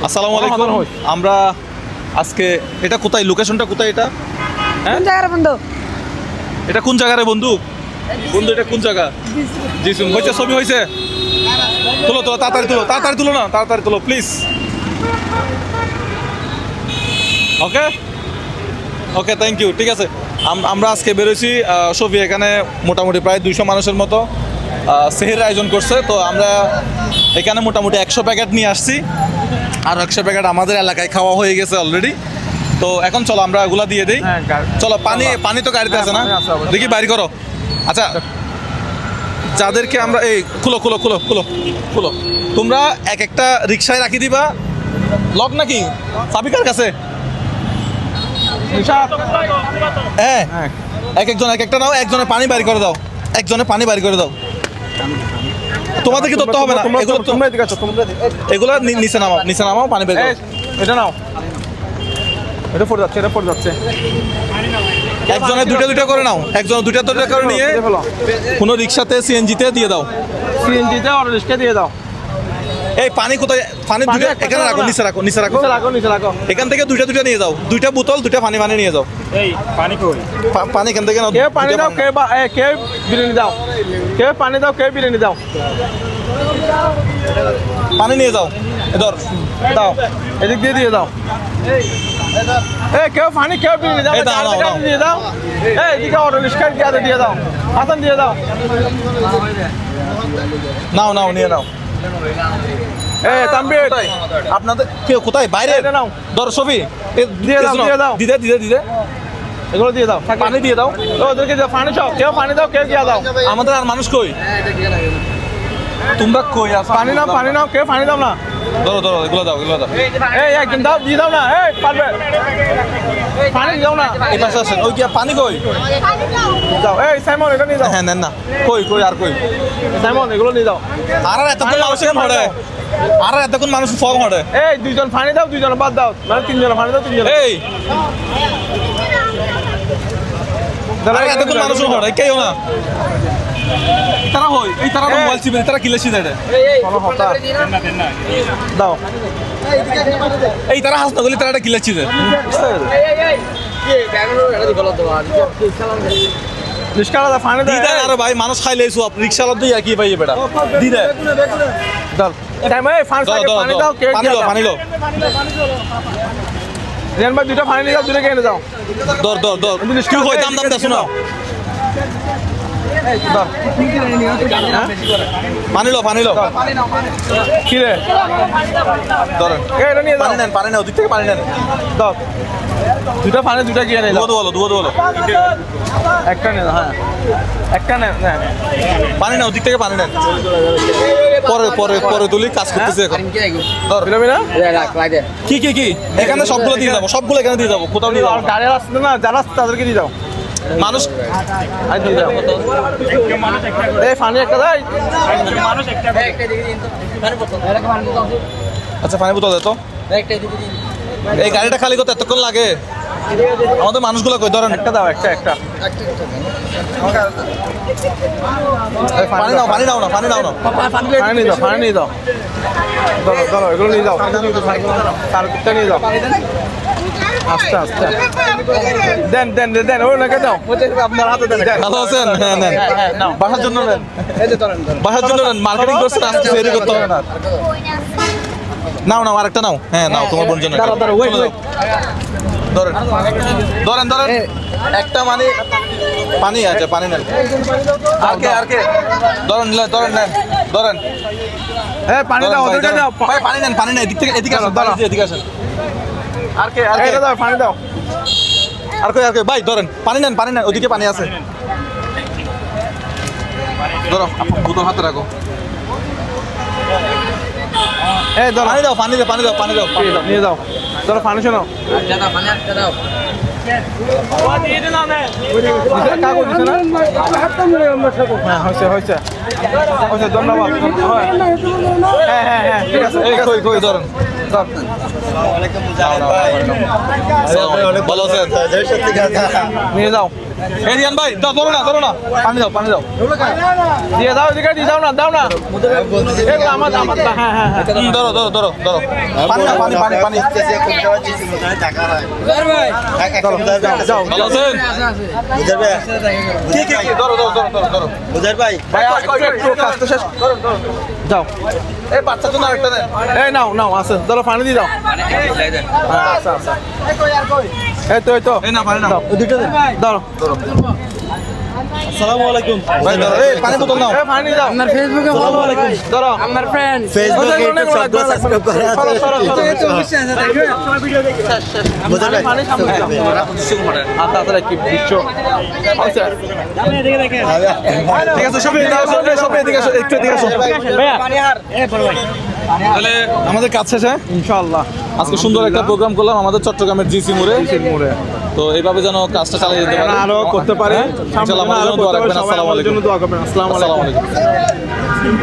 আসসালামু আলাইকুম। আমরা আজকে এটা কোথায়, লোকেশনটা কোথায়? এটা কোন জায়গার বন্ধু? এটা কোন জায়গারে বন্ধু? বন্ধু এটা কোন জায়গা? জি শুন হয়েছে, ছবি হয়েছে। তুলো তুলো, তাড়াতাড়ি তুলো, তাড়াতাড়ি তুলো না, তাড়াতাড়ি তুলো please. Okay okay, thank you. ঠিক আছে, আমরা আজকে বেরোছি। সফি এখানে মোটামুটি প্রায় 200 মানুষের মতো সেহের আয়োজন করছে। তো আমরা এখানে মোটামুটি 100 প্যাকেট নিয়ে আসছি, আর 100 প্যাকেট আমাদের এলাকায় খাওয়া হয়ে গেছে অলরেডি। তো এখন চলো আমরা ওগুলা দিয়ে দিই। চলো, পানি তো গাড়িতে আছে না? দেখি বাইর করো। আচ্ছা, যাদেরকে আমরা এই খুলো খুলো খুলো খুলো খুলো, তোমরা এক একটা রিক্সায় রাখি দিবা। লক নাকি সাবিকার কাছে? হ্যাঁ, এক একটা নাও, একজনে পানি বাইর করে দাও, একজনে পানি বাইর করে দাও। তোমাদেরকে ধরতে হবে না, এগুলো নিচে নামাও, নিচে নামাও, পানি বের করো। এটা নাও, এটা পড়ে যাচ্ছে, এটা পড়ে যাচ্ছে। একজনে দুইটা করে নাও, একজনে দুইটা করে নিয়ে কোনো রিক্সাতে সিএনজিতে দিয়ে দাও। সিএনজিতে অটো রিক্সা দিয়ে দাও। এই পানি কোথায়? পানি দুটো এখানে রাখো, নিচে রাখো, নিচে রাখো, নিচে রাখো। এখান থেকে দুইটা নিয়ে যাও, দুইটা বোতল, দুইটা পানি নিয়ে যাও। এই পানি কই? পানি এখান থেকে নাও। কে পানি দাও, কে বিরিয়ানি দাও, কে পানি দাও, কে বিরিয়ানি দাও। পানি নিয়ে যাও, ধর দাও, এদিক দিয়ে দাও। এই কেউ পানি, কেউ বিরিয়ানি দাও, দিয়ে দাও। এই এদিকে অটো রিক্সা দিয়ে দাও, হাসান দিয়ে দাও। নাও নিয়ে নাও। এই তানবীর, আপনাদের কেউ কোথায়? বাইরে নাও। ধর ছবি দিয়ে দাও। দিতে এগুলো দিয়ে দাও, পানি দিয়ে দাও। ওদেরকে দাও পানি, চাও কেউ পানি দাও, কেউ দিয়ে দাও। আমাদের আর মানুষ কই? তোমরা কই আছো? পানি নাও, কেউ পানি দাও না। ধরো, এগুলো দাও। এই একদিন দাও, দিয়ে দাও না। এই পারবে, পানি দাও না। এই পাশে আসেন। ওই কি পানি কই? দাও। এই সাইমন, এটা নিয়ে দাও। হ্যাঁ, নেন না। কই আর কই? সাইমন, এগুলো নিয়ে দাও। আর এতক্ষণ মানুষ কেন হড়ে? আর এতক্ষণ মানুষ ফগ হড়ে? এই দুইজন পানি দাও, দুইজন বাদ দাও, মানে তিনজন পানি দাও, তিনজন। এই আর এতক্ষণ মানুষ হড়ে কেউ না। তারা হই, এই তারা মোবাইল চিপে, তারা কিলেছি দেয়। দাও। এই তারা হাস না গলি, তারা একটা কিলেছি দেয়। রিক্সাওয়ালা দাও, পানি দি দেন। আরে ভাই, মানুষ খাইলে সব রিক্সাওয়ালা দিয়ে কি পাইয়ে বেটা? দি দেন। দাও। এই পানি দাও, কেউ পানি দাও, পানি দাও। রেন ভাই, দুটো পানি নিয়ে দাও, দুটো কিনে দাও। দর কি কই? দাম দেছো না? দাও। পানি লো। কি রে? ধরেন, এটা নিয়ে দাও। পানি নাও, দিক থেকে পানি নেন। দাও। দুটো পানি, দুটো কিনে দাও। দুটো একটা নিয়ে দাও। হ্যাঁ, একটা নে। পানি নাও, দিক থেকে পানি নেন। পরে তুলি, কাজ করতেছে এখন। ধর। কি এখানে সবগুলো দিয়ে যাবো, সবগুলো এখানে দিয়ে যাবো, কোথাও নিয়ে যাবো। গাড়ি আসছে না, যারা আসছে তাদেরকে দিয়ে দাও। মানুষ দিয়ে দাও। এই পানি একটা দেয়। আচ্ছা, পানি বোতল দে তো। এই গাড়িটা খালি করতে এতক্ষণ লাগে? আমাদের মানুষগুলো কই? ধরেন, একটা দাও, একটা। পানি নাও না, পানি নাও না। পানি নিয়ে দাও। ধরো, এগুলো নিয়ে যাও। তার কুত্তা নিয়ে যাও। আস্তে দেন। ও নাকি দাও, আপনার হাতে দেন। ভালো আছেন? হ্যাঁ, নেন। বাসার জন্য নেন, মার্কেটিং করছেন, আজকে ফেরি করতে হবে না। নাও, আরেকটা নাও। হ্যাঁ, নাও, তোমার বোন জন্য। ধরেন একটা পানি আছে, পানি নেন। আর কে? ধরেন নেন। পানি দাও, ওদেরকে দাও। ভাই, পানি নেন, এদিকে আসেন, এদিকে আসেন। আর কে? দাও, পানি দাও। আর কই? ভাই ধরেন, পানি নেন, ওদিকে পানি আছে। ধরো, বোতল হাতে রাখো। এই ধরো, পানি দাও। নিয়ে যাও। ধরো, পানি শোনো। কাগজ দিছে না? হ্যাঁ, হয়েছে। ধন্যবাদ। হ্যাঁ, ঠিক আছে। কই ধরেন। ভালো আছেন? নিয়ে যাও এই রিয়ান ভাই দাও, ধরো না, ধরো না, পানি দাও পানি দাও দিয়ে দাও এদিকে দিয়ে দাও না এই তো আমার হ্যাঁ হ্যাঁ হ্যাঁ ধরো ধরো ধরো ধরো পানি দাও, পানি পানি পানি যাও ভালো আছেন? কি কি কি ধরো ধরো ধরো ধরো ধরো ভাই একটু কাজটা শেষ যাও এই বাচ্চা তো না একটা দেন। এই নাও নাও আছে ধরো পানি দিয়ে দাও হ্যাঁ আচ্ছা আচ্ছা এই তো এই না পানি না, দাও দুটো ধরো আসসালামু আলাইকুম ভাই, ধরো এই পানি বোতল নাও। এই পানি দাও আপনার ফেসবুকে ফলো রাখুন ধরো আমার ফ্রেন্ড ফেসবুকে একটু সাবস্ক্রাইব করা আছে পানি সামনে দাও আচ্ছা আচ্ছা কি বিশ্ব আচ্ছা ঠিক আছে, সবাই দাও, সবাই এদিকে আসো, একটু এদিকে আসো। তাহলে আমাদের কাজ শেষে ইনশাআল্লাহ আজকে সুন্দর একটা প্রোগ্রাম করলাম আমাদের চট্টগ্রামের জিসি মোড়ে। তো এইভাবে যেন কাজটা চালিয়ে যেতে পারে, আরো করতে পারে ইনশাআল্লাহ আমাদের জন্য দোয়া রাখবেন। আসসালামু আলাইকুম। দোয়া করবেন আসসালামু আসসালামু আলাইকুম আলাইকুম।